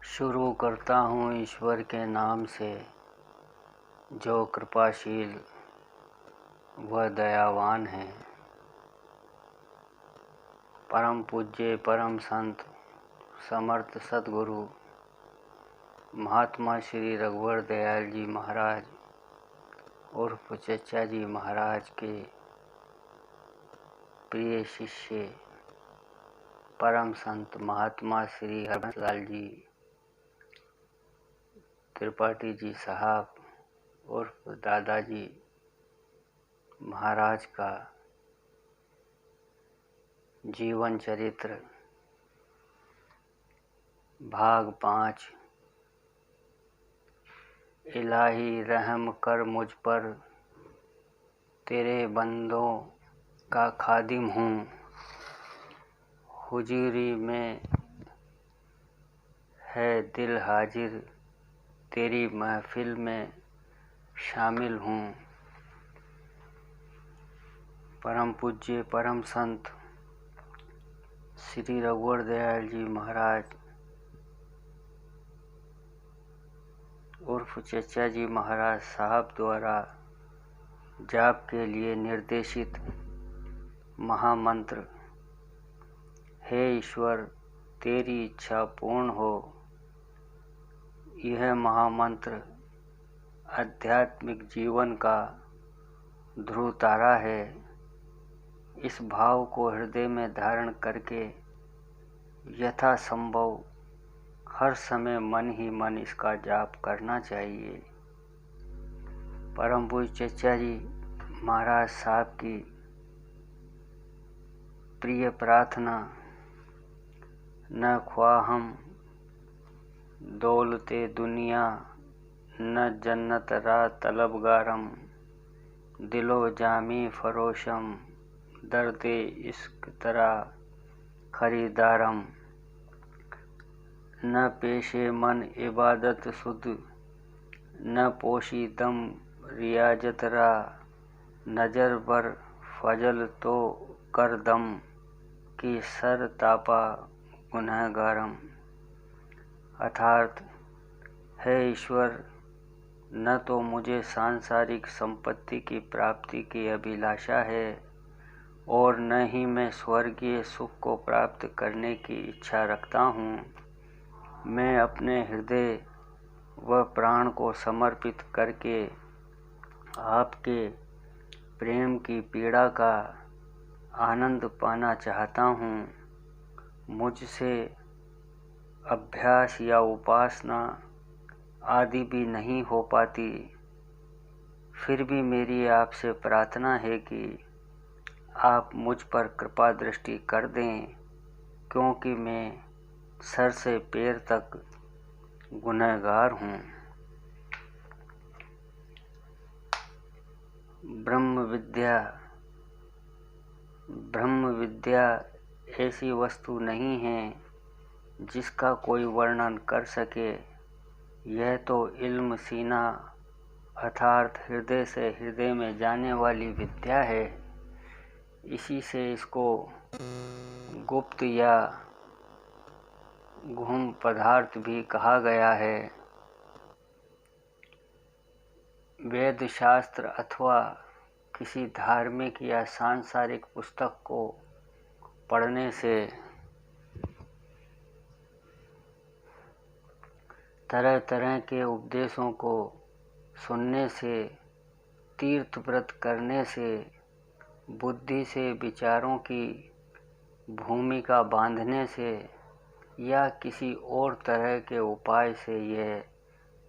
शुरू करता हूँ ईश्वर के नाम से, जो कृपाशील व दयावान है। परम पूज्य परम संत समर्थ सद्गुरु महात्मा श्री रघुवर दयाल जी महाराज उर्फ चचा जी महाराज के प्रिय शिष्य परम संत महात्मा श्री हरबंस लाल जी त्रिपाठी जी साहब उर्फ दादाजी महाराज का जीवन चरित्र भाग 5। इलाही रहम कर मुझ पर, तेरे बंदों का खादिम हूँ। हुजूरी में है दिल हाजिर, तेरी महफिल में शामिल हूँ। परम पूज्य परम संत श्री रघुवर दयाल जी महाराज उर्फ चचा जी महाराज साहब द्वारा जाप के लिए निर्देशित महामंत्र। हे ईश्वर, तेरी इच्छा पूर्ण हो। यह महामंत्र आध्यात्मिक जीवन का ध्रुव तारा है। इस भाव को हृदय में धारण करके यथासंभव हर समय मन ही मन इसका जाप करना चाहिए। परम पूज्य चचा जी महाराज साहब की प्रिय प्रार्थना। न ख्वाहम दौलते दुनिया, न जन्नत रा तलबगारम, दिलो जामी फरोशम, दर्दे इश्क तरा खरीदारम। न पेशे मन इबादत सुध, न पोशी दम रियाजत रा, नजर बर फजल तो कर दम, की सर तापा गुनहगारम। अर्थात, है ईश्वर, न तो मुझे सांसारिक संपत्ति की प्राप्ति की अभिलाषा है और न ही मैं स्वर्गीय सुख को प्राप्त करने की इच्छा रखता हूँ। मैं अपने हृदय व प्राण को समर्पित करके आपके प्रेम की पीड़ा का आनंद पाना चाहता हूँ। मुझसे अभ्यास या उपासना आदि भी नहीं हो पाती, फिर भी मेरी आपसे प्रार्थना है कि आप मुझ पर कृपा दृष्टि कर दें, क्योंकि मैं सर से पैर तक गुनहगार हूँ। ब्रह्म विद्या ऐसी वस्तु नहीं है जिसका कोई वर्णन कर सके। यह तो इल्म सीना अर्थात हृदय से हृदय में जाने वाली विद्या है। इसी से इसको गुप्त या गुह्य पदार्थ भी कहा गया है। वेद शास्त्र अथवा किसी धार्मिक या सांसारिक पुस्तक को पढ़ने से, तरह तरह के उपदेशों को सुनने से, तीर्थ व्रत करने से, बुद्धि से विचारों की भूमिका बांधने से या किसी और तरह के उपाय से यह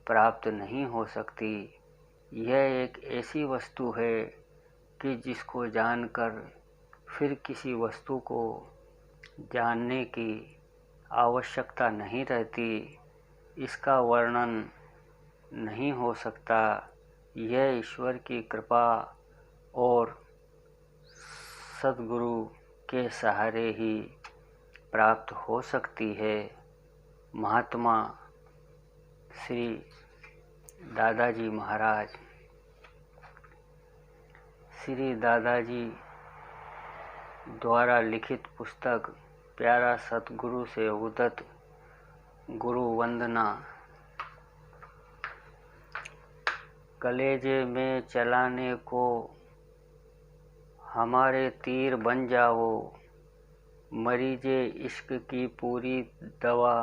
प्राप्त नहीं हो सकती। यह एक ऐसी वस्तु है कि जिसको जानकर फिर किसी वस्तु को जानने की आवश्यकता नहीं रहती। इसका वर्णन नहीं हो सकता। यह ईश्वर की कृपा और सद्गुरु के सहारे ही प्राप्त हो सकती है। महात्मा श्री दादाजी महाराज। श्री दादाजी द्वारा लिखित पुस्तक प्यारा सतगुरु से उदत गुरु वंदना। कलेजे में चलाने को हमारे तीर बन जाओ, मरीजे इश्क की पूरी दवा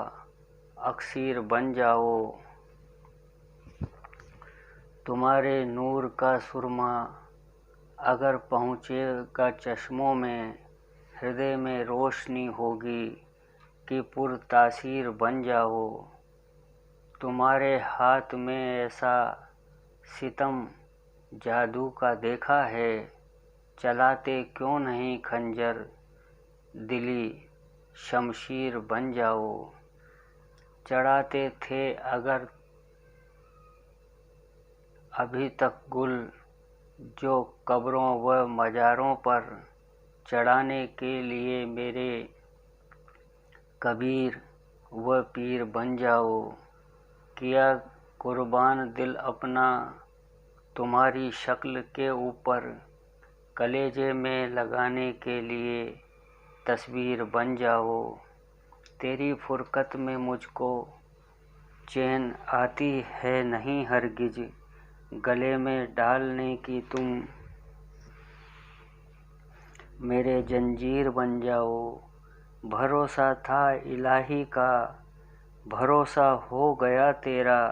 अक्सीर बन जाओ। तुम्हारे नूर का सुरमा अगर पहुँचेगा चश्मों में, हृदय में रोशनी होगी कि पुरतासीर बन जाओ। तुम्हारे हाथ में ऐसा सितम जादू का देखा है, चलाते क्यों नहीं खंजर, दिली शमशीर बन जाओ। चढ़ाते थे अगर अभी तक गुल जो कब्रों व मज़ारों पर, चढ़ाने के लिए मेरे कबीर व पीर बन जाओ। किया कुर्बान दिल अपना तुम्हारी शक्ल के ऊपर, कलेजे में लगाने के लिए तस्वीर बन जाओ। तेरी फुरकत में मुझको चैन आती है नहीं हरगिज, गले में डालने की तुम मेरे जंजीर बन जाओ। भरोसा था इलाही का, भरोसा हो गया तेरा,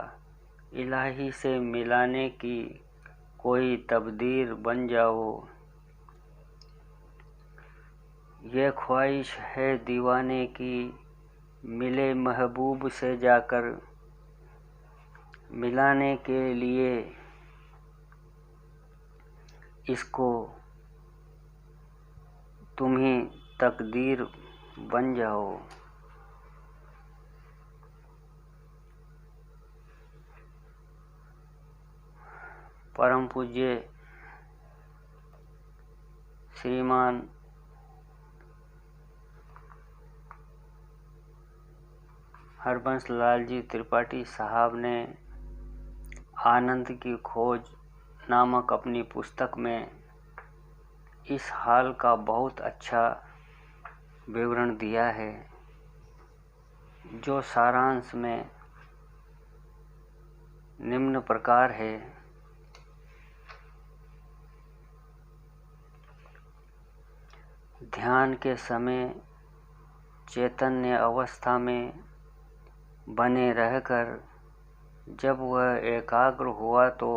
इलाही से मिलाने की कोई तकदीर बन जाओ। ये ख्वाहिश है दीवाने की, मिले महबूब से जाकर, मिलाने के लिए इसको तुम ही तकदीर बन जाओ। परम पूज्य श्रीमान हरबंस लाल जी त्रिपाठी साहब ने आनंद की खोज नामक अपनी पुस्तक में इस हाल का बहुत अच्छा विवरण दिया है, जो सारांश में निम्न प्रकार है। ध्यान के समय चैतन्य अवस्था में बने रहकर जब वह एकाग्र हुआ तो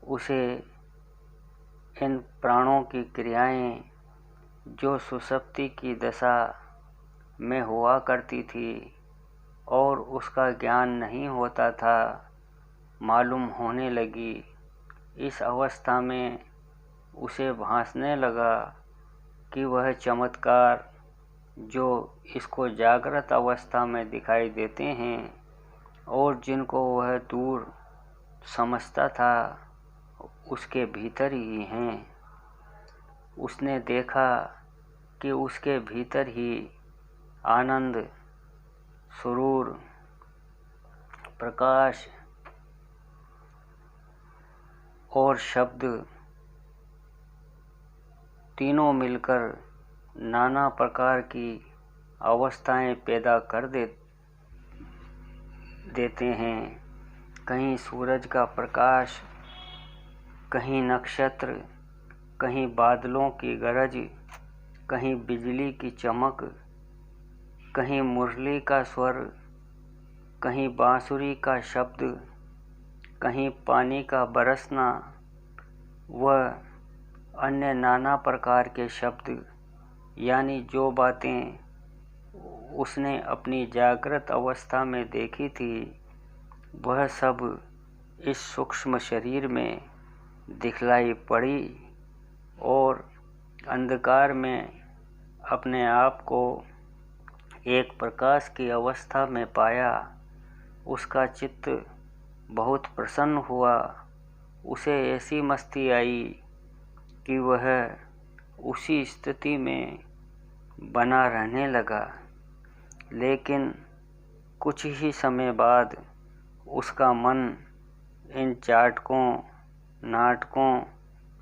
उसे इन प्राणों की क्रियाएं जो सुषुप्ति की दशा में हुआ करती थी और उसका ज्ञान नहीं होता था, मालूम होने लगी। इस अवस्था में उसे भासने लगा कि वह चमत्कार जो इसको जागृत अवस्था में दिखाई देते हैं और जिनको वह दूर समझता था, उसके भीतर ही हैं। उसने देखा कि उसके भीतर ही आनंद, सुरूर, प्रकाश और शब्द तीनों मिलकर नाना प्रकार की अवस्थाएं पैदा कर देते हैं। कहीं सूरज का प्रकाश, कहीं नक्षत्र, कहीं बादलों की गरज, कहीं बिजली की चमक, कहीं मुरली का स्वर, कहीं बांसुरी का शब्द, कहीं पानी का बरसना व अन्य नाना प्रकार के शब्द, यानी जो बातें उसने अपनी जागृत अवस्था में देखी थी, वह सब इस सूक्ष्म शरीर में दिखलाई पड़ी और अंधकार में अपने आप को एक प्रकाश की अवस्था में पाया। उसका चित्त बहुत प्रसन्न हुआ। उसे ऐसी मस्ती आई कि वह उसी स्थिति में बना रहने लगा। लेकिन कुछ ही समय बाद उसका मन इन चाटकों, नाटकों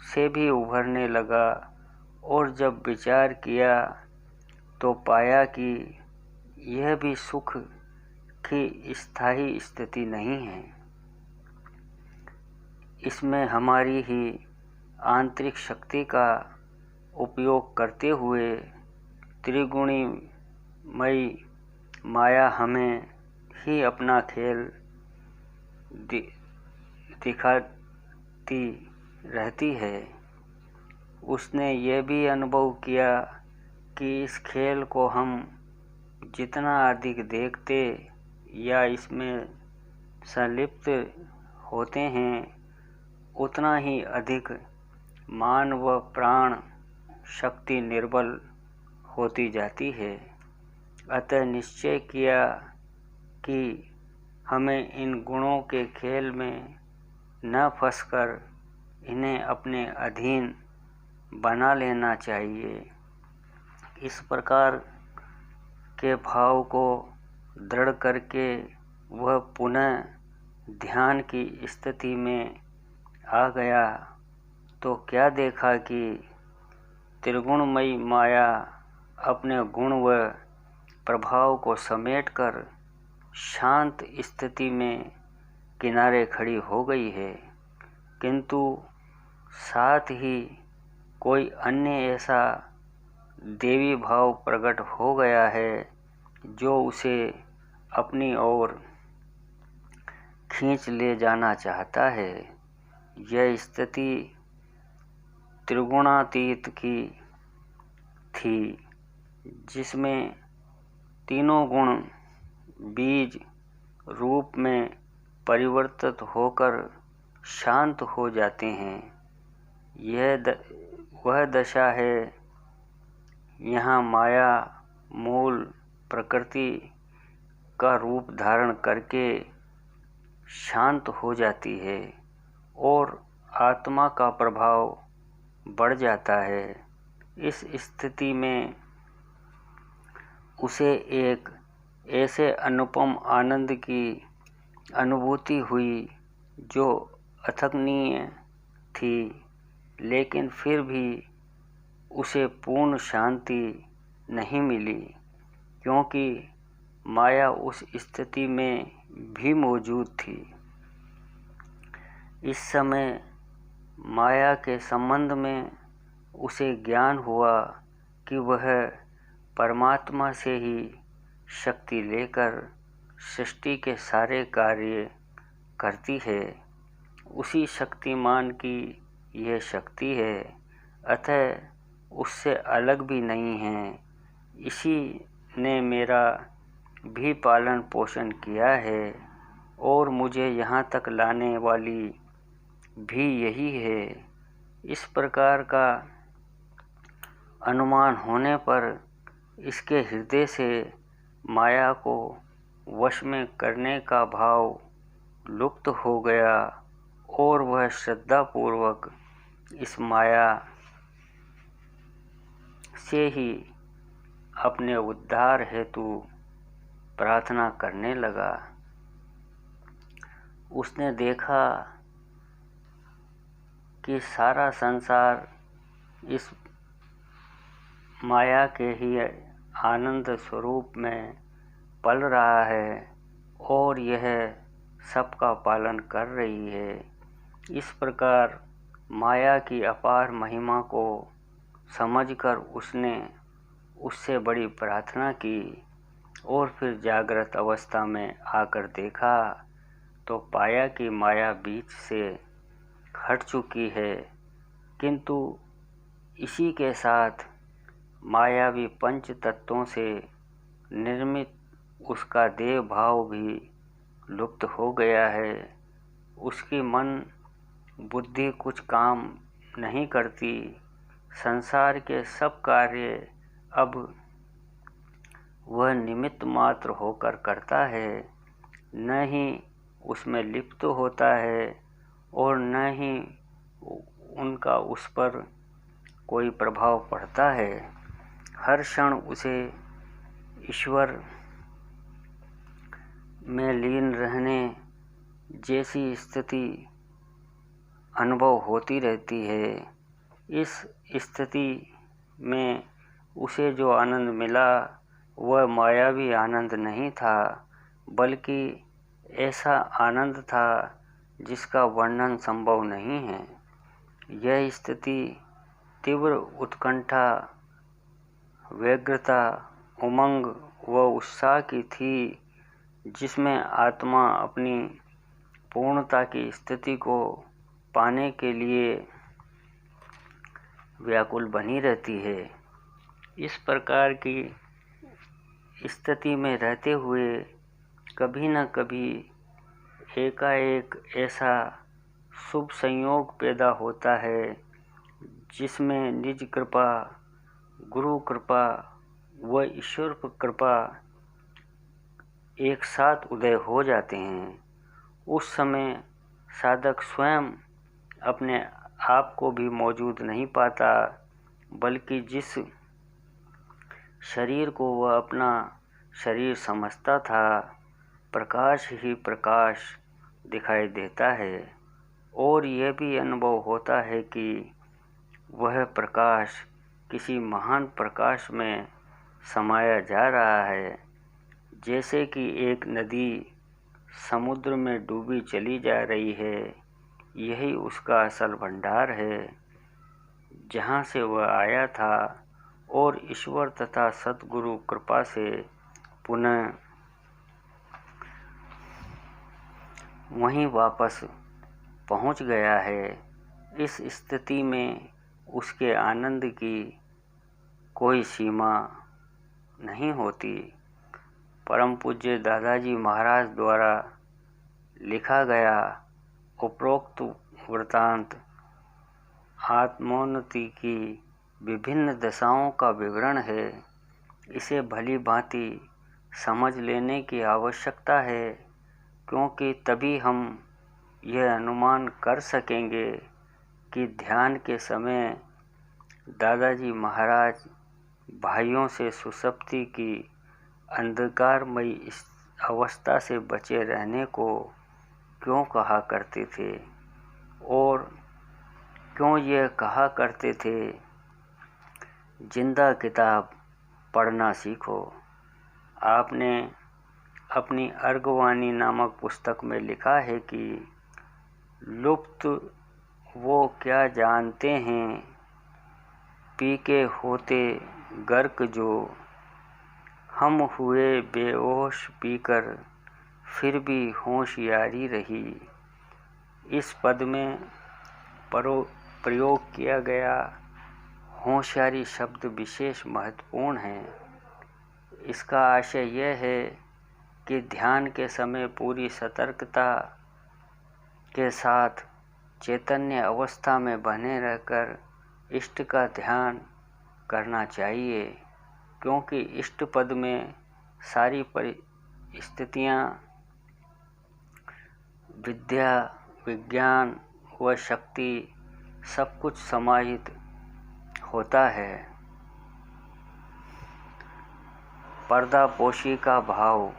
से भी उभरने लगा और जब विचार किया तो पाया कि यह भी सुख ही स्थायी स्थिति नहीं है। इसमें हमारी ही आंतरिक शक्ति का उपयोग करते हुए त्रिगुणीमयी माया हमें ही अपना खेल दिखाती रहती है। उसने ये भी अनुभव किया कि इस खेल को हम जितना अधिक देखते या इसमें संलिप्त होते हैं, उतना ही अधिक मान व प्राण शक्ति निर्बल होती जाती है। अतः निश्चय किया कि हमें इन गुणों के खेल में न फंसकर इन्हें अपने अधीन बना लेना चाहिए। इस प्रकार के भाव को दृढ़ करके वह पुनः ध्यान की स्थिति में आ गया तो क्या देखा कि त्रिगुणमयी माया अपने गुण व प्रभाव को समेटकर शांत स्थिति में किनारे खड़ी हो गई है, किंतु साथ ही कोई अन्य ऐसा देवी भाव प्रकट हो गया है जो उसे अपनी ओर खींच ले जाना चाहता है। यह स्थिति त्रिगुणातीत की थी, जिसमें तीनों गुण बीज रूप में परिवर्तित होकर शांत हो जाते हैं। वह दशा है यहाँ माया मूल प्रकृति का रूप धारण करके शांत हो जाती है और आत्मा का प्रभाव बढ़ जाता है। इस स्थिति में उसे एक ऐसे अनुपम आनंद की अनुभूति हुई जो अथकनीय थी, लेकिन फिर भी उसे पूर्ण शांति नहीं मिली, क्योंकि माया उस स्थिति में भी मौजूद थी। इस समय माया के संबंध में उसे ज्ञान हुआ कि वह परमात्मा से ही शक्ति लेकर सृष्टि के सारे कार्य करती है। उसी शक्तिमान की यह शक्ति है, अतः उससे अलग भी नहीं है। इसी ने मेरा भी पालन पोषण किया है और मुझे यहाँ तक लाने वाली भी यही है। इस प्रकार का अनुमान होने पर इसके हृदय से माया को वश में करने का भाव लुप्त हो गया और वह श्रद्धापूर्वक इस माया से ही अपने उद्धार हेतु प्रार्थना करने लगा। उसने देखा कि सारा संसार इस माया के ही आनंद स्वरूप में पल रहा है और यह सबका पालन कर रही है। इस प्रकार माया की अपार महिमा को समझकर उसने उससे बड़ी प्रार्थना की और फिर जागृत अवस्था में आकर देखा तो पाया कि माया बीच से हट चुकी है, किंतु इसी के साथ मायावी पंच तत्वों से निर्मित उसका देव भाव भी लुप्त हो गया है। उसकी मन बुद्धि कुछ काम नहीं करती। संसार के सब कार्य अब वह निमित्त मात्र होकर करता है, न ही उसमें लिप्त होता है और न ही उनका उस पर कोई प्रभाव पड़ता है। हर क्षण उसे ईश्वर में लीन रहने जैसी स्थिति अनुभव होती रहती है। इस स्थिति में उसे जो आनंद मिला वह मायावी आनंद नहीं था, बल्कि ऐसा आनंद था जिसका वर्णन संभव नहीं है। यह स्थिति तीव्र उत्कंठा, व्यग्रता, उमंग व उत्साह की थी, जिसमें आत्मा अपनी पूर्णता की स्थिति को पाने के लिए व्याकुल बनी रहती है। इस प्रकार की स्थिति में रहते हुए कभी न कभी एकाएक ऐसा शुभ संयोग पैदा होता है जिसमें निज कृपा, गुरु कृपा व ईश्वर कृपा एक साथ उदय हो जाते हैं। उस समय साधक स्वयं अपने आप को भी मौजूद नहीं पाता, बल्कि जिस शरीर को वह अपना शरीर समझता था, प्रकाश ही प्रकाश दिखाई देता है। और यह भी अनुभव होता है कि वह प्रकाश किसी महान प्रकाश में समाया जा रहा है, जैसे कि एक नदी समुद्र में डूबी चली जा रही है। यही उसका असल भंडार है, जहाँ से वह आया था और ईश्वर तथा सद्गुरु कृपा से पुनः वहीं वापस पहुँच गया है। इस स्थिति में उसके आनंद की कोई सीमा नहीं होती। परम पूज्य दादाजी महाराज द्वारा लिखा गया उपरोक्त वृत्तांत आत्मोन्नति की विभिन्न दशाओं का विवरण है। इसे भली भांति समझ लेने की आवश्यकता है, क्योंकि तभी हम यह अनुमान कर सकेंगे कि ध्यान के समय दादाजी महाराज भाइयों से सुसुप्ति की अंधकारमयी इस अवस्था से बचे रहने को क्यों कहा करते थे, और क्यों यह कहा करते थे, जिंदा किताब पढ़ना सीखो। आपने अपनी अर्गवाणी नामक पुस्तक में लिखा है कि लुप्त वो क्या जानते हैं, पी के होते गर्क जो, हम हुए बेहोश पीकर फिर भी होशियारी रही। इस पद में प्रयोग किया गया होशियारी शब्द विशेष महत्वपूर्ण है। इसका आशय यह है कि ध्यान के समय पूरी सतर्कता के साथ चैतन्य अवस्था में बने रहकर इष्ट का ध्यान करना चाहिए, क्योंकि इष्ट पद में सारी परिस्थितियाँ, विद्या, विज्ञान व शक्ति सब कुछ समाहित होता है। पर्दापोशी का भाव।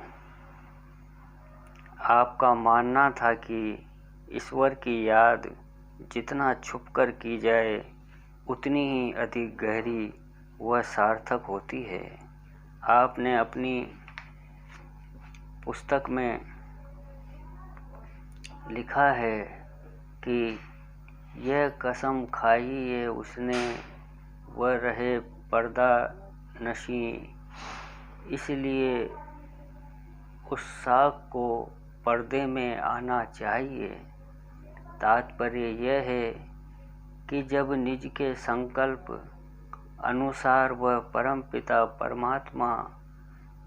आपका मानना था कि ईश्वर की याद जितना छुपकर की जाए उतनी ही अधिक गहरी व सार्थक होती है। आपने अपनी पुस्तक में लिखा है कि यह कसम खाई है उसने, वह रहे पर्दा नशी, इसलिए उस साख को पर्दे में आना चाहिए। तात्पर्य यह है कि जब निज के संकल्प अनुसार वह परमपिता परमात्मा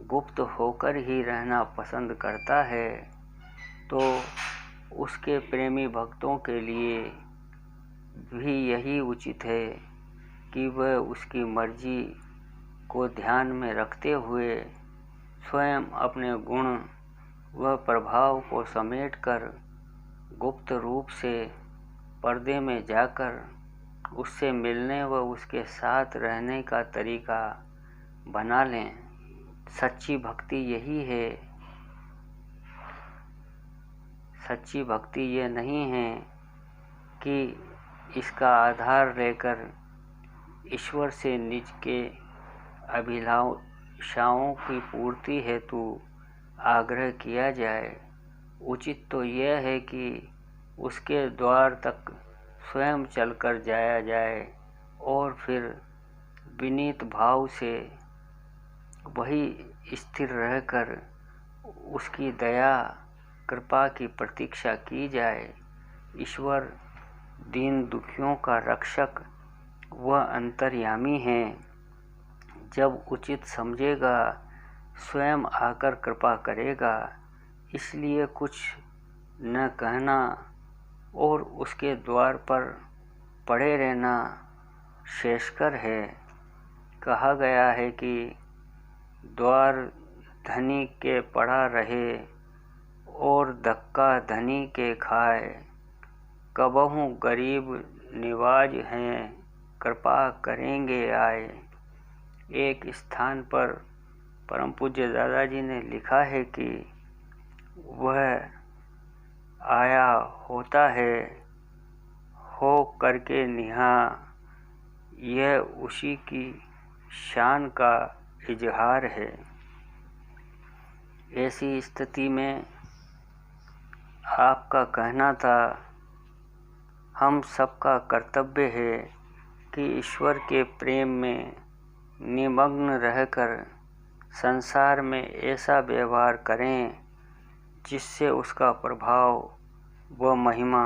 गुप्त होकर ही रहना पसंद करता है, तो उसके प्रेमी भक्तों के लिए भी यही उचित है कि वह उसकी मर्जी को ध्यान में रखते हुए स्वयं अपने गुण व प्रभाव को समेटकर गुप्त रूप से पर्दे में जाकर उससे मिलने व उसके साथ रहने का तरीका बना लें। सच्ची भक्ति यही है। सच्ची भक्ति ये नहीं है कि इसका आधार लेकर ईश्वर से निज के अभिलाषाओं की पूर्ति हेतु आग्रह किया जाए। उचित तो यह है कि उसके द्वार तक स्वयं चलकर जाया जाए और फिर विनीत भाव से वही स्थिर रहकर उसकी दया कृपा की प्रतीक्षा की जाए। ईश्वर दीन दुखियों का रक्षक व अंतर्यामी है। जब उचित समझेगा स्वयं आकर कृपा करेगा। इसलिए कुछ न कहना और उसके द्वार पर पड़े रहना श्रेयस्कर है। कहा गया है कि द्वार धनी के पड़ा रहे और धक्का धनी के खाए। कबहू गरीब निवाज हैं, कृपा करेंगे आए। एक स्थान पर परम पूज्य दादाजी ने लिखा है कि वह आया होता है, हो करके निहा, यह उसी की शान का इजहार है। ऐसी स्थिति में आपका कहना था, हम सबका कर्तव्य है कि ईश्वर के प्रेम में निमग्न रहकर संसार में ऐसा व्यवहार करें जिससे उसका प्रभाव व महिमा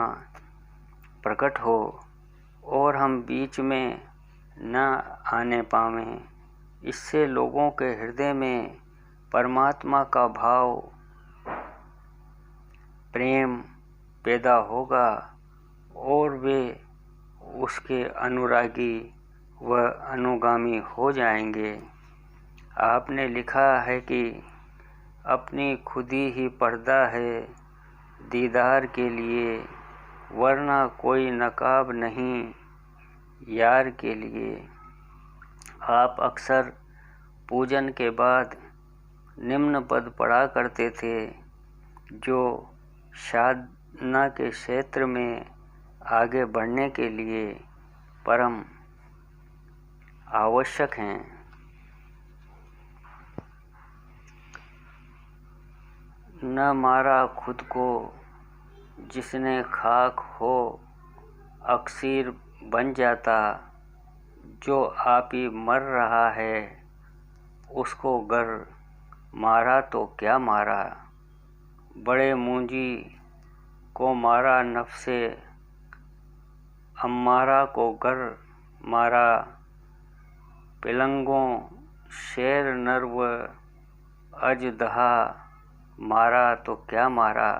प्रकट हो और हम बीच में न आने पावें। इससे लोगों के हृदय में परमात्मा का भाव प्रेम पैदा होगा और वे उसके अनुरागी व अनुगामी हो जाएंगे। आपने लिखा है कि अपनी खुदी ही पर्दा है दीदार के लिए, वरना कोई नकाब नहीं यार के लिए। आप अक्सर पूजन के बाद निम्न पद पढ़ा करते थे, जो साधना के क्षेत्र में आगे बढ़ने के लिए परम आवश्यक हैं। न मारा खुद को जिसने खाक हो, अक्सीर बन जाता। जो आप ही मर रहा है, उसको गर मारा तो क्या मारा। बड़े मुंजी को मारा नफ्से अम्मारा को गर मारा। पिलंगों शेर नर व अजदहा मारा तो क्या मारा।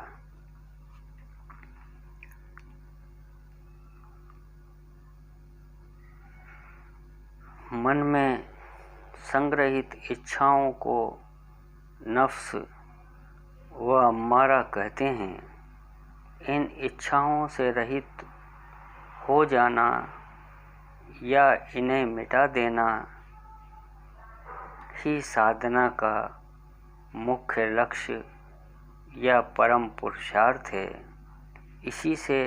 मन में संग्रहित इच्छाओं को नफ्स व अम्मारा कहते हैं। इन इच्छाओं से रहित हो जाना या इन्हें मिटा देना ही साधना का मुख्य लक्ष्य या परम पुरुषार्थ है। इसी से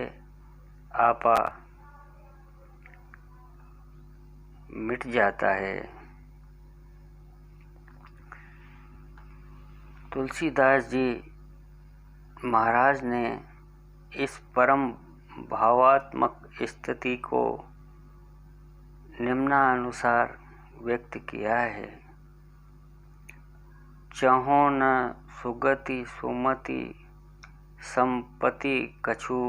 आपा मिट जाता है। तुलसीदास जी महाराज ने इस परम भावात्मक स्थिति को निम्नानुसार व्यक्त किया है। चहो न सुगति सुमति संपत्ति कछु,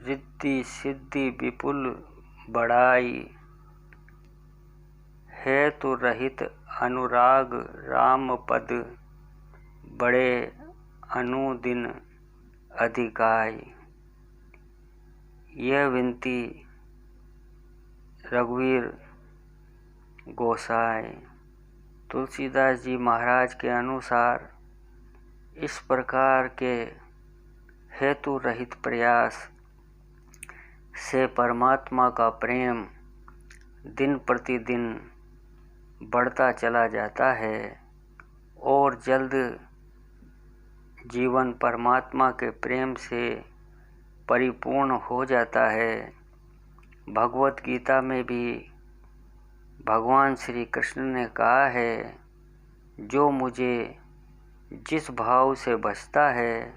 रिद्धि सिद्धि विपुल बड़ाई। है तो रहित अनुराग राम पद, बड़े अनुदिन अधिकाई। यह विनती रघुवीर गोसाई। तुलसीदास जी महाराज के अनुसार इस प्रकार के हेतु रहित प्रयास से परमात्मा का प्रेम दिन प्रतिदिन बढ़ता चला जाता है और जल्द जीवन परमात्मा के प्रेम से परिपूर्ण हो जाता है। भगवत गीता में भी भगवान श्री कृष्ण ने कहा है, जो मुझे जिस भाव से बचता है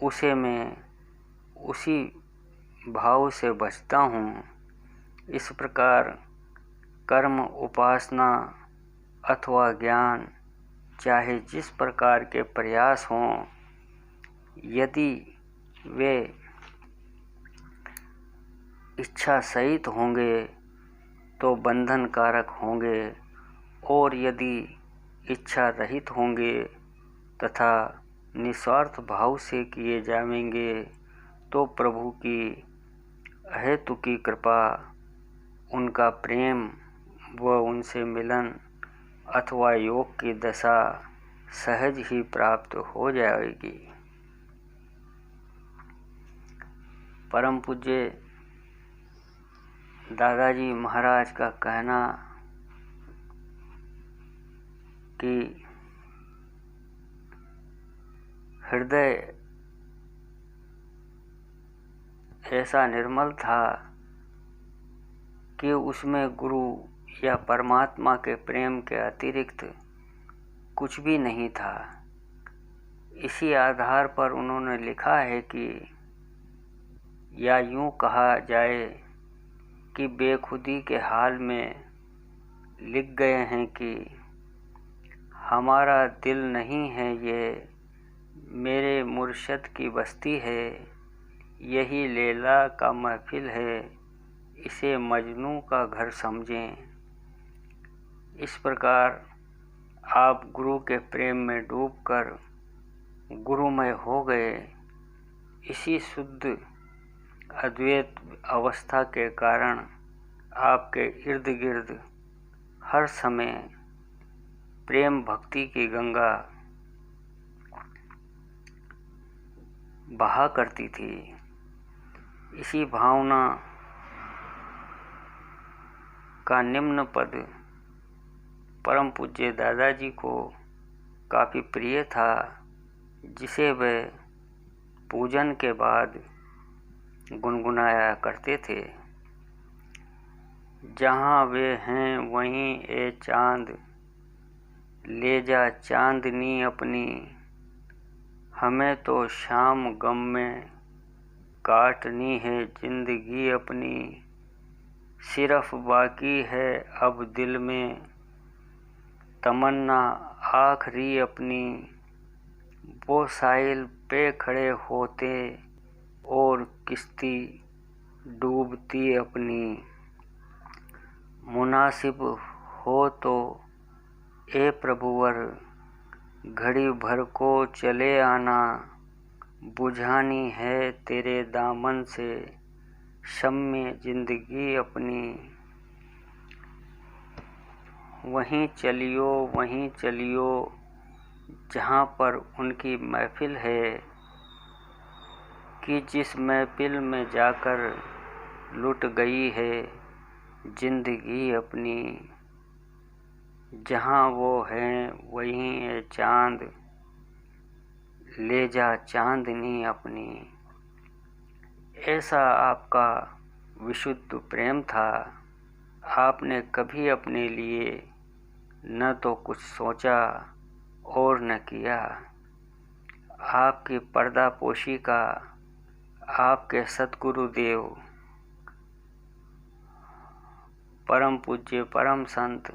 उसे मैं उसी भाव से बचता हूँ। इस प्रकार कर्म, उपासना अथवा ज्ञान, चाहे जिस प्रकार के प्रयास हों, यदि वे इच्छा सहित होंगे तो बंधन कारक होंगे, और यदि इच्छा रहित होंगे तथा निस्वार्थ भाव से किए जाएंगे तो प्रभु की अहेतु की कृपा, उनका प्रेम व उनसे मिलन अथवा योग की दशा सहज ही प्राप्त हो जाएगी। परम पूज्य दादाजी महाराज का कहना कि हृदय ऐसा निर्मल था कि उसमें गुरु या परमात्मा के प्रेम के अतिरिक्त कुछ भी नहीं था। इसी आधार पर उन्होंने लिखा है कि, या यूं कहा जाए कि बेखुदी के हाल में लिख गए हैं कि हमारा दिल नहीं है ये, मेरे मुर्शद की बस्ती है, यही लैला का महफिल है, इसे मजनू का घर समझें। इस प्रकार आप गुरु के प्रेम में डूबकर गुरुमय हो गए। इसी शुद्ध अद्वैत अवस्था के कारण आपके इर्द गिर्द हर समय प्रेम भक्ति की गंगा बहा करती थी। इसी भावना का निम्न पद परम पूज्य दादाजी को काफ़ी प्रिय था, जिसे वे पूजन के बाद गुनगुनाया करते थे। जहाँ वे हैं वहीं ए चाँद, ले जा चांदनी अपनी, हमें तो शाम गम में काटनी है जिंदगी अपनी, सिर्फ बाकी है अब दिल में तमन्ना आखिरी अपनी, वो साहिल पे खड़े होते और किश्ती डूबती अपनी, मुनासिब हो तो ए प्रभुवर घड़ी भर को चले आना, बुझानी है तेरे दामन से शम्मे जिंदगी अपनी, वहीं चलियो जहाँ पर उनकी महफिल है, कि जिस महफिल में जाकर लुट गई है जिंदगी अपनी, जहाँ वो हैं वहीं है चाँद, ले जा चांदनी अपनी। ऐसा आपका विशुद्ध प्रेम था। आपने कभी अपने लिए न तो कुछ सोचा और न किया। आपकी पर्दापोशी का आपके सतगुरुदेव परम पूज्य परम संत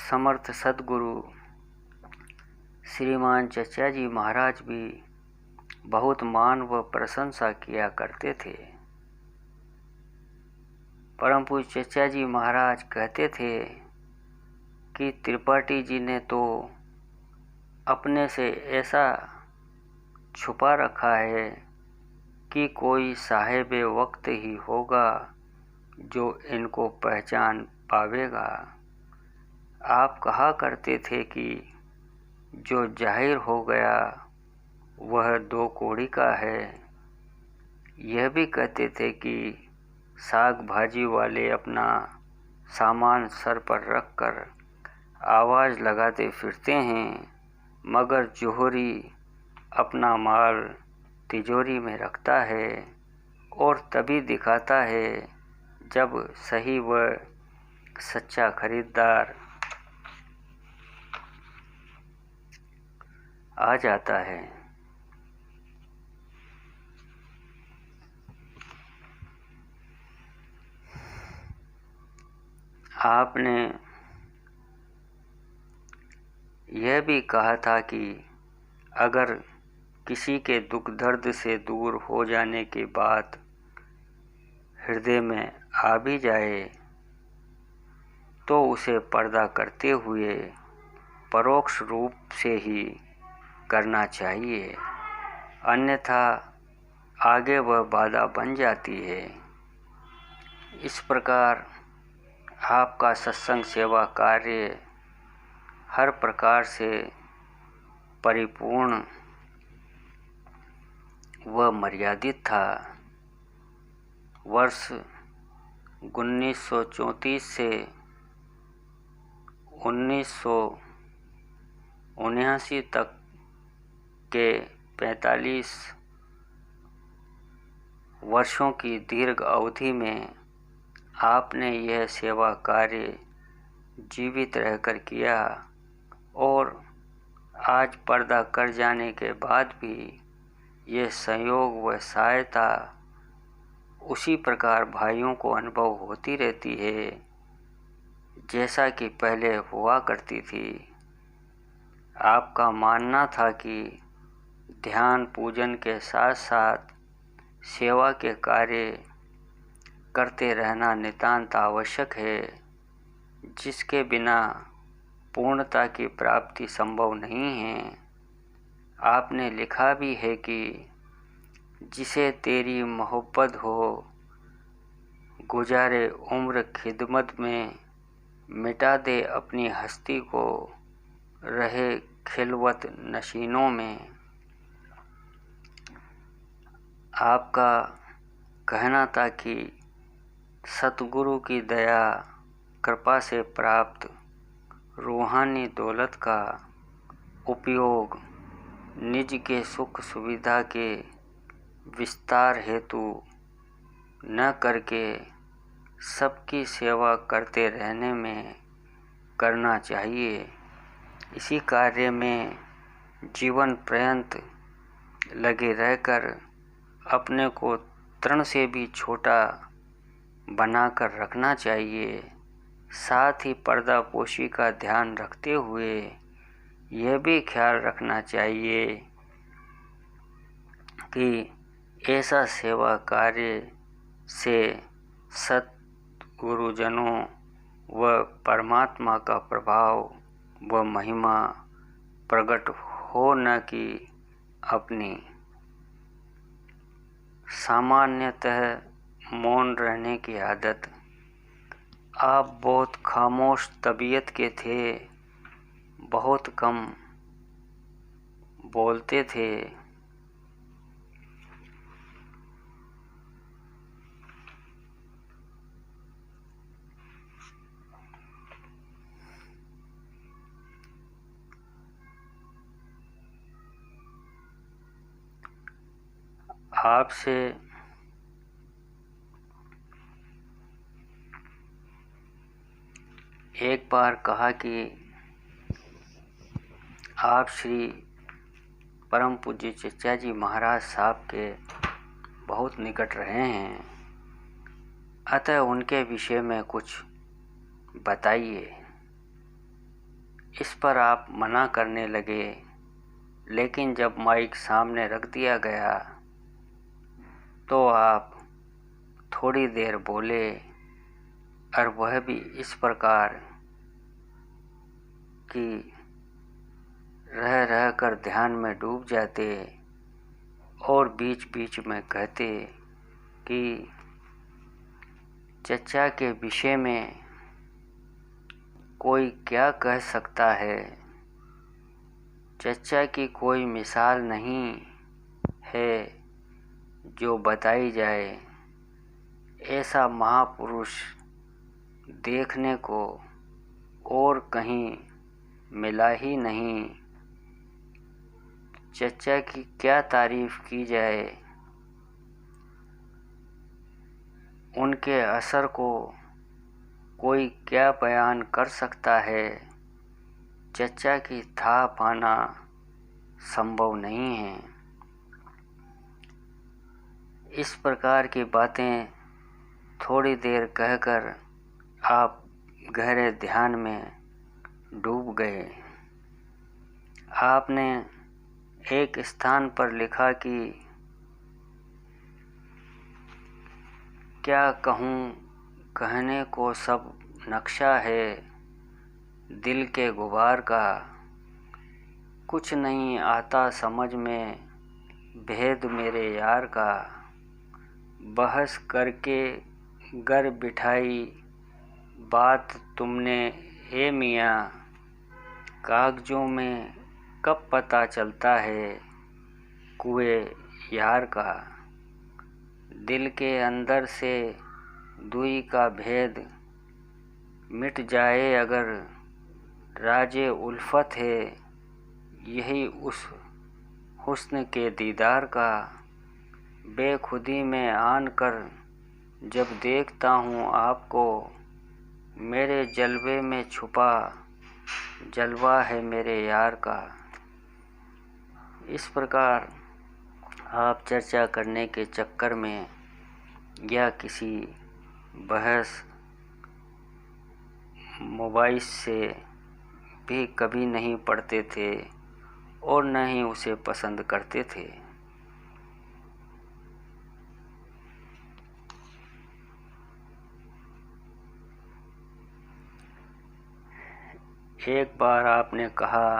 समर्थ सतगुरु श्रीमान चचा जी महाराज भी बहुत मान व प्रशंसा किया करते थे। परम पूज्य चचा जी महाराज कहते थे कि त्रिपाठी जी ने तो अपने से ऐसा छुपा रखा है कि कोई साहिबे वक्त ही होगा जो इनको पहचान पावेगा। आप कहा करते थे कि जो जाहिर हो गया वह दो कौड़ी का है। यह भी कहते थे कि साग भाजी वाले अपना सामान सर पर रखकर आवाज़ लगाते फिरते हैं, मगर जोहरी अपना माल तिजोरी में रखता है और तभी दिखाता है जब सही व सच्चा खरीदार आ जाता है। आपने यह भी कहा था कि अगर किसी के दुख दर्द से दूर हो जाने की बात हृदय में आ भी जाए तो उसे पर्दा करते हुए परोक्ष रूप से ही करना चाहिए, अन्यथा आगे वह बाधा बन जाती है। इस प्रकार आपका सत्संग सेवा कार्य हर प्रकार से परिपूर्ण व मर्यादित था। वर्ष 1934 से 1979 तक के 45 वर्षों की दीर्घ अवधि में आपने यह सेवा कार्य जीवित रहकर किया और आज पर्दा कर जाने के बाद भी यह संयोग व सहायता उसी प्रकार भाइयों को अनुभव होती रहती है जैसा कि पहले हुआ करती थी। आपका मानना था कि ध्यान पूजन के साथ साथ सेवा के कार्य करते रहना नितांत आवश्यक है, जिसके बिना पूर्णता की प्राप्ति संभव नहीं है। आपने लिखा भी है कि जिसे तेरी मोहब्बत हो गुजारे उम्र खिदमत में, मिटा दे अपनी हस्ती को रहे खिलवत नशीनों में। आपका कहना था कि सतगुरु की दया कृपा से प्राप्त रूहानी दौलत का उपयोग निज के सुख सुविधा के विस्तार हेतु न करके सबकी सेवा करते रहने में करना चाहिए। इसी कार्य में जीवन पर्यंत लगे रहकर अपने को तृण से भी छोटा बनाकर रखना चाहिए। साथ ही पर्दापोशी का ध्यान रखते हुए यह भी ख्याल रखना चाहिए कि ऐसा सेवा कार्य से सत गुरुजनों व परमात्मा का प्रभाव व महिमा प्रकट हो, न कि अपनी। सामान्यतः मौन रहने की आदत। आप बहुत खामोश तबीयत के थे, बहुत कम बोलते थे। आपसे एक बार कहा कि आप श्री परम पूज्य चचा जी महाराज साहब के बहुत निकट रहे हैं, अतः उनके विषय में कुछ बताइए। इस पर आप मना करने लगे, लेकिन जब माइक सामने रख दिया गया तो आप थोड़ी देर बोले, और वह भी इस प्रकार कि रह रह कर ध्यान में डूब जाते और बीच बीच में कहते कि चचा के विषय में कोई क्या कह सकता है, चचा की कोई मिसाल नहीं है जो बताई जाए, ऐसा महापुरुष देखने को और कहीं मिला ही नहीं। चचा की क्या तारीफ की जाए, उनके असर को कोई क्या बयान कर सकता है। चचा की था पाना संभव नहीं है। इस प्रकार की बातें थोड़ी देर कहकर आप गहरे ध्यान में डूब गए। आपने एक स्थान पर लिखा कि क्या कहूँ, कहने को सब नक्शा है दिल के गुबार का, कुछ नहीं आता समझ में भेद मेरे यार का, बहस करके गर बिठाई बात तुमने ए मियाँ, कागजों में कब पता चलता है कुए यार का, दिल के अंदर से दुई का भेद मिट जाए अगर राजे उल्फत है, यही उस हुस्न के दीदार का, बेखुदी में आन कर जब देखता हूँ आपको, मेरे जलवे में छुपा जलवा है मेरे यार का। इस प्रकार आप चर्चा करने के चक्कर में या किसी बहस मोबाइल से भी कभी नहीं पढ़ते थे और न ही उसे पसंद करते थे। एक बार आपने कहा,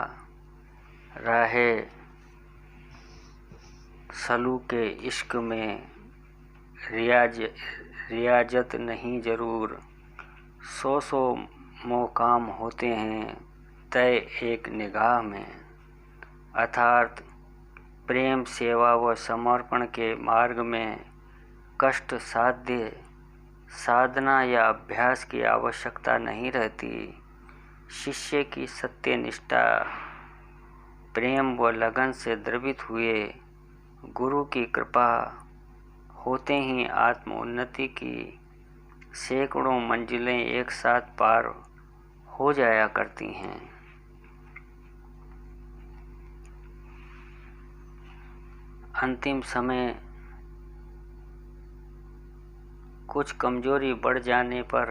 राहे सलूके इश्क में रियाजत नहीं ज़रूर, सौ मोकाम होते हैं तय एक निगाह में, अर्थात प्रेम सेवा व समर्पण के मार्ग में कष्ट साध्य साधना या अभ्यास की आवश्यकता नहीं रहती। शिष्य की सत्यनिष्ठा प्रेम व लगन से द्रवित हुए गुरु की कृपा होते ही आत्म उन्नति की सैकड़ों मंजिलें एक साथ पार हो जाया करती हैं। अंतिम समय कुछ कमजोरी बढ़ जाने पर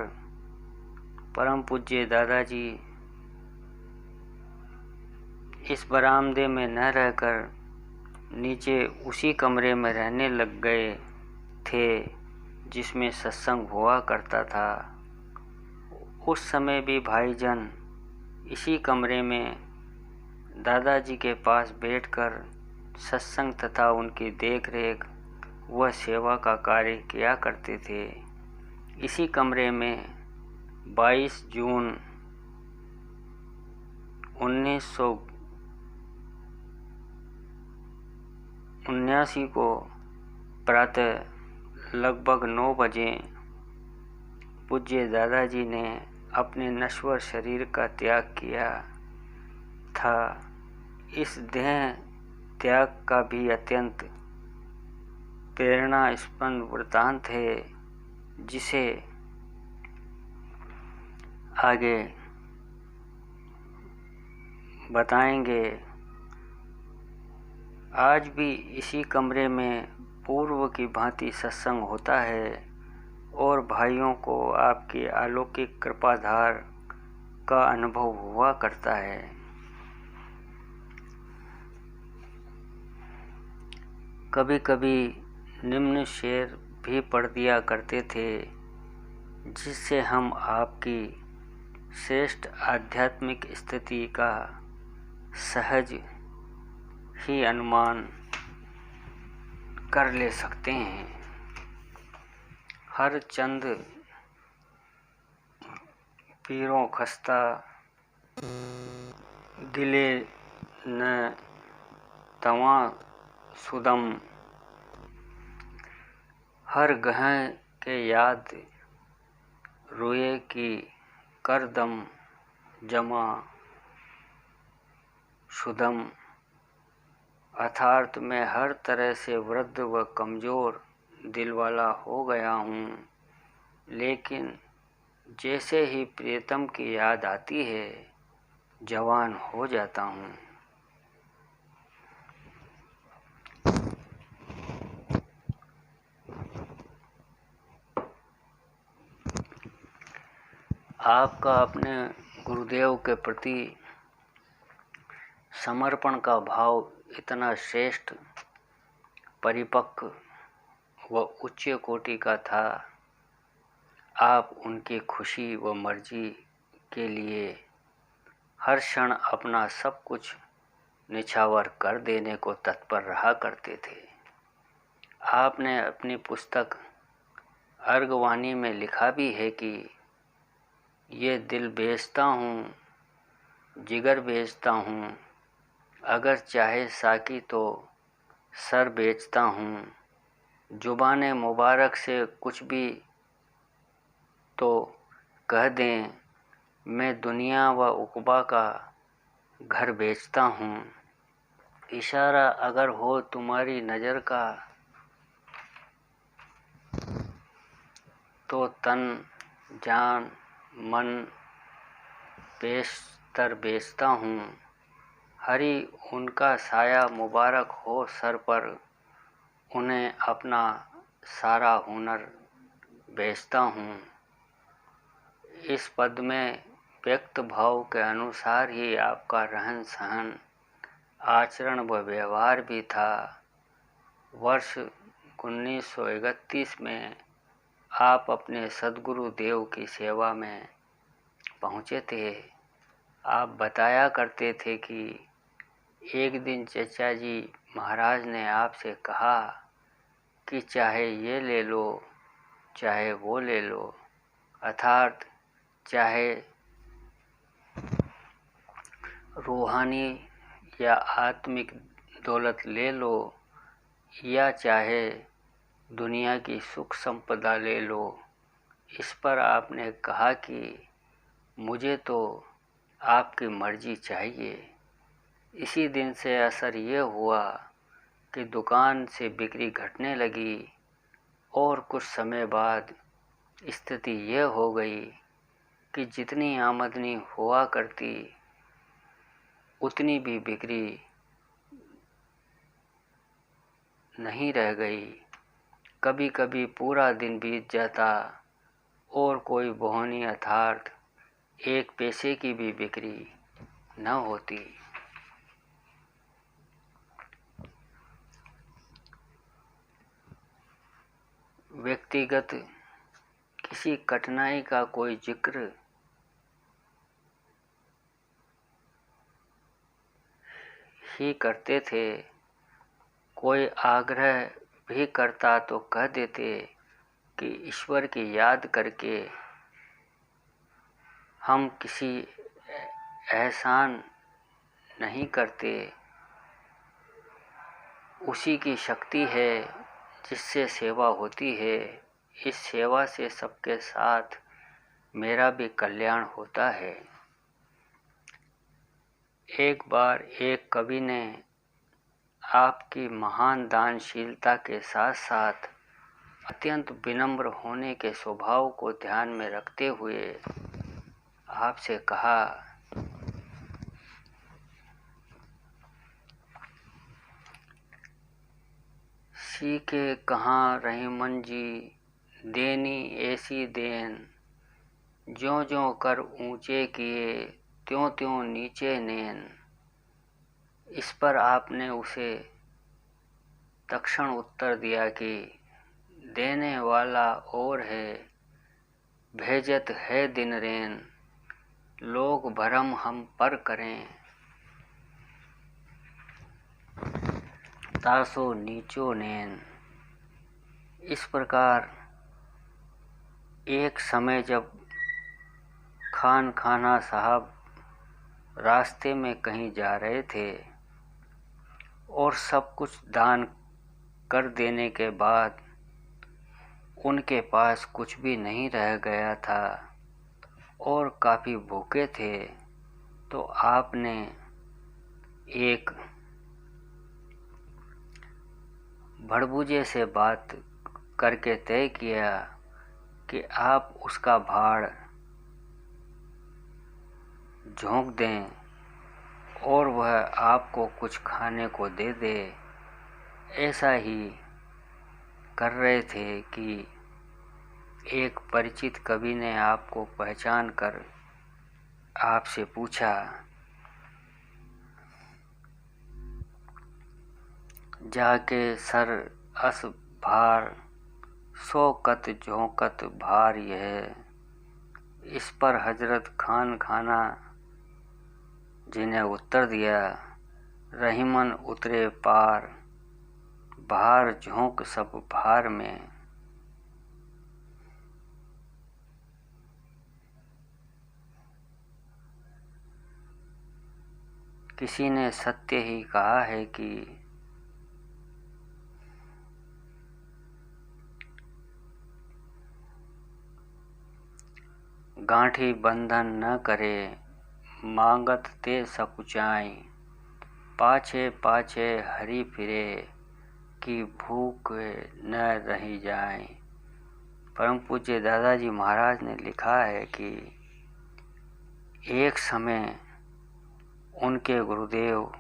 परम पूज्य दादाजी इस बरामदे में न रहकर नीचे उसी कमरे में रहने लग गए थे जिसमें सत्संग हुआ करता था। उस समय भी भाईजान इसी कमरे में दादाजी के पास बैठकर सत्संग तथा उनकी देखरेख व सेवा का कार्य किया करते थे। इसी कमरे में 22 जून 1979 को प्रातः लगभग 9 बजे पूज्य दादाजी ने अपने नश्वर शरीर का त्याग किया था। इस देह त्याग का भी अत्यंत प्रेरणास्पद वृत्तांत है, जिसे आगे बताएंगे। आज भी इसी कमरे में पूर्व की भांति सत्संग होता है और भाइयों को आपकी अलौकिक कृपाधार का अनुभव हुआ करता है। कभी कभी निम्न शेर भी पढ़ दिया करते थे, जिससे हम आपकी श्रेष्ठ आध्यात्मिक स्थिति का सहज ही अनुमान कर ले सकते हैं। हर चंद पीरों खस्ता गिले न तवा सुदम, हर गहें के याद रोए की करदम जमा शुदम, अर्थात मैं हर तरह से वृद्ध व कमज़ोर दिल वाला हो गया हूँ, लेकिन जैसे ही प्रियतम की याद आती है जवान हो जाता हूँ। आपका अपने गुरुदेव के प्रति समर्पण का भाव इतना श्रेष्ठ, परिपक्व व उच्च कोटि का था। आप उनकी खुशी व मर्जी के लिए हर क्षण अपना सब कुछ निछावर कर देने को तत्पर रहा करते थे। आपने अपनी पुस्तक अर्गवाणी में लिखा भी है कि ये दिल बेचता हूँ, जिगर बेचता हूँ, अगर चाहे साकी तो सर बेचता हूँ, जुबाने मुबारक से कुछ भी तो कह दें, मैं दुनिया व उक़बा का घर बेचता हूँ। इशारा अगर हो तुम्हारी नज़र का तो तन जान मन पेशतर बेचता हूँ। हरी उनका साया मुबारक हो सर पर, उन्हें अपना सारा हुनर बेचता हूँ। इस पद में व्यक्त भाव के अनुसार ही आपका रहन सहन, आचरण व व्यवहार भी था। वर्ष 1931 में आप अपने सद्गुरु देव की सेवा में पहुँचे थे। आप बताया करते थे कि एक दिन चचा जी महाराज ने आपसे कहा कि चाहे ये ले लो चाहे वो ले लो, अर्थात चाहे रूहानी या आत्मिक दौलत ले लो या चाहे दुनिया की सुख संपदा ले लो। इस पर आपने कहा कि मुझे तो आपकी मर्जी चाहिए। इसी दिन से असर ये हुआ कि दुकान से बिक्री घटने लगी और कुछ समय बाद स्थिति ये हो गई कि जितनी आमदनी हुआ करती उतनी भी बिक्री नहीं रह गई। कभी कभी पूरा दिन बीत जाता और कोई बोहनी अर्थात 1 पैसे की भी बिक्री न होती। व्यक्तिगत किसी कठिनाई का कोई जिक्र ही करते थे। कोई आग्रह भी करता तो कह देते कि ईश्वर की याद करके हम किसी एहसान नहीं करते, उसी की शक्ति है जिससे सेवा होती है। इस सेवा से सबके साथ मेरा भी कल्याण होता है। एक बार एक कवि ने आपकी महान दानशीलता के साथ साथ अत्यंत विनम्र होने के स्वभाव को ध्यान में रखते हुए आपसे कहा, सीखे कहाँ रहीमन जी देनी ऐसी देन, ज्यों ज्यों कर ऊंचे किए त्यों त्यों नीचे नेन। इस पर आपने उसे तक्षण उत्तर दिया कि देने वाला और है, भेजत है दिन रेन, लोग भरम हम पर करें, तासो नीचो नेन। इस प्रकार एक समय जब खान खाना साहब रास्ते में कहीं जा रहे थे और सब कुछ दान कर देने के बाद उनके पास कुछ भी नहीं रह गया था और काफ़ी भूखे थे, तो आपने एक भड़बूजे से बात करके तय किया कि आप उसका भाड़ झोंक दें और वह आपको कुछ खाने को दे दे। ऐसा ही कर रहे थे कि एक परिचित कवि ने आपको पहचान कर आपसे पूछा, जाके सर अस भार सो कत झोंकत भार यह, इस पर हजरत खान खाना जिन्हें उत्तर दिया, रहीमन उतरे पार भार झोंक सब भार में। किसी ने सत्य ही कहा है कि गांठी बंधन न करे मांगत ते सकुचाई, पाछे पाछे हरी फिरे कि भूख न रही जाए। परम पूज्य दादाजी महाराज ने लिखा है कि एक समय उनके गुरुदेव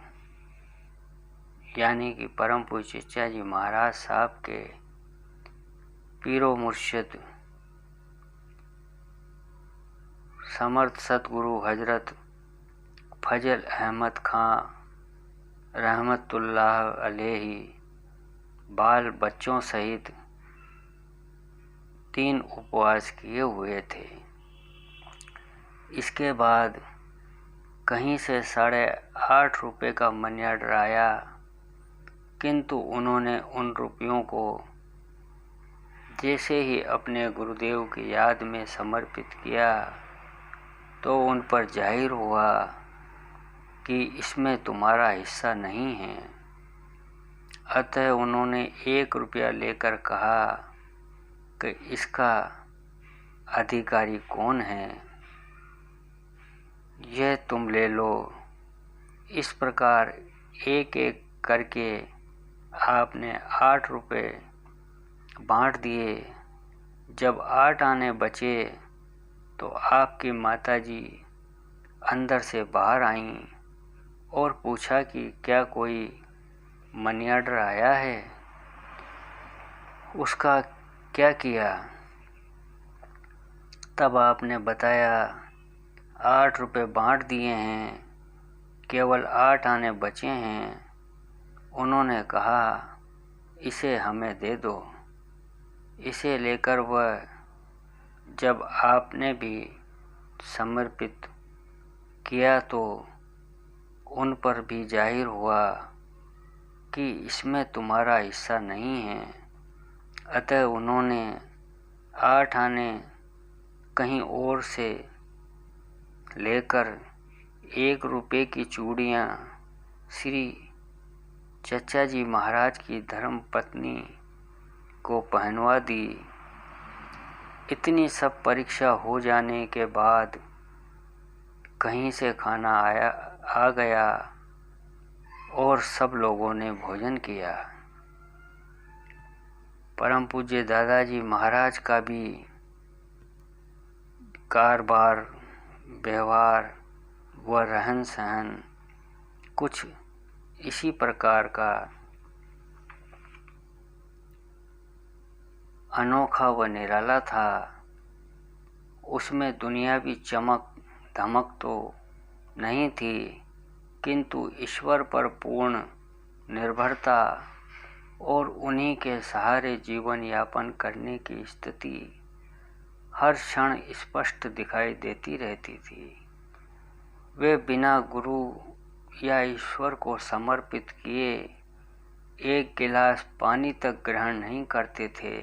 यानी कि परम पूज्य चचा जी महाराज साहब के पीरो मुर्शिद समर्थ सतगुरु हजरत फजल अहमद खां रहमतुल्लाह अलैहि बाल बच्चों सहित 3 उपवास किए हुए थे। इसके बाद कहीं से 8.5 रुपये का मनी ऑर्डर आया, किंतु उन्होंने उन रुपयों को जैसे ही अपने गुरुदेव की याद में समर्पित किया तो उन पर जाहिर हुआ कि इसमें तुम्हारा हिस्सा नहीं है। अतः उन्होंने 1 रुपया लेकर कहा कि इसका अधिकारी कौन है, यह तुम ले लो। इस प्रकार एक एक करके आपने 8 रुपये बांट दिए। जब 8 आने बचे तो आपकी माताजी अंदर से बाहर आईं और पूछा कि क्या कोई मनी ऑर्डर आया है, उसका क्या किया। तब आपने बताया 8 रुपये बांट दिए हैं, केवल 8 आने बचे हैं। उन्होंने कहा इसे हमें दे दो। इसे लेकर वह जब आपने भी समर्पित किया तो उन पर भी जाहिर हुआ कि इसमें तुम्हारा हिस्सा नहीं है। अतः उन्होंने 8 आने कहीं और से लेकर 1 रुपये की चूड़ियाँ श्री चचा जी महाराज की धर्म पत्नी को पहनवा दी। इतनी सब परीक्षा हो जाने के बाद कहीं से खाना आ गया और सब लोगों ने भोजन किया। परम पूज्य दादाजी महाराज का भी कारोबार, व्यवहार व रहन सहन कुछ इसी प्रकार का अनोखा व निराला था। उसमें दुनियावी चमक धमक तो नहीं थी, किंतु ईश्वर पर पूर्ण निर्भरता और उन्हीं के सहारे जीवन यापन करने की स्थिति हर क्षण स्पष्ट दिखाई देती रहती थी। वे बिना गुरु या ईश्वर को समर्पित किए 1 गिलास पानी तक ग्रहण नहीं करते थे।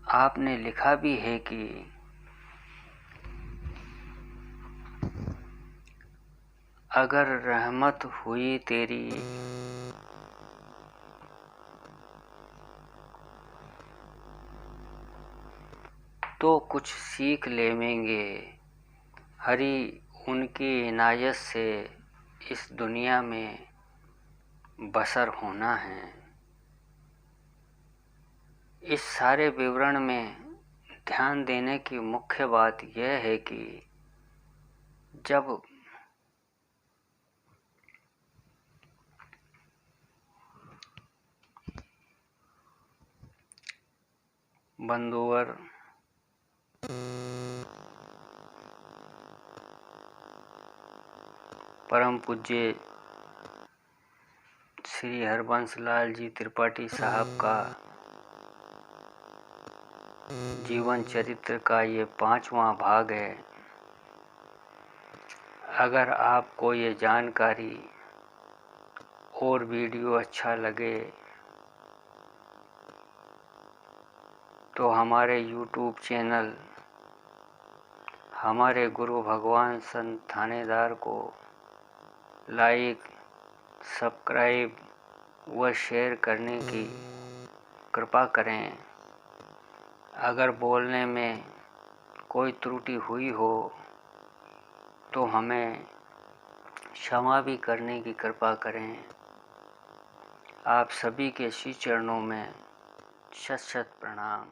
आपने लिखा भी है कि अगर रहमत हुई तेरी तो कुछ सीख लेवेंगे। हरि उनकी इनायत से इस दुनिया में बसर होना है। इस सारे विवरण में ध्यान देने की मुख्य बात यह है कि जब बंदोवर परम पूज्य श्री हरबंस लाल जी त्रिपाठी साहब का जीवन चरित्र का ये 5वां भाग है। अगर आपको ये जानकारी और वीडियो अच्छा लगे तो हमारे YouTube चैनल हमारे गुरु भगवान संत थानेदार को लाइक, सब्सक्राइब व शेयर करने की कृपा करें। अगर बोलने में कोई त्रुटि हुई हो तो हमें क्षमा भी करने की कृपा करें। आप सभी के श्री चरणों में शत शत प्रणाम।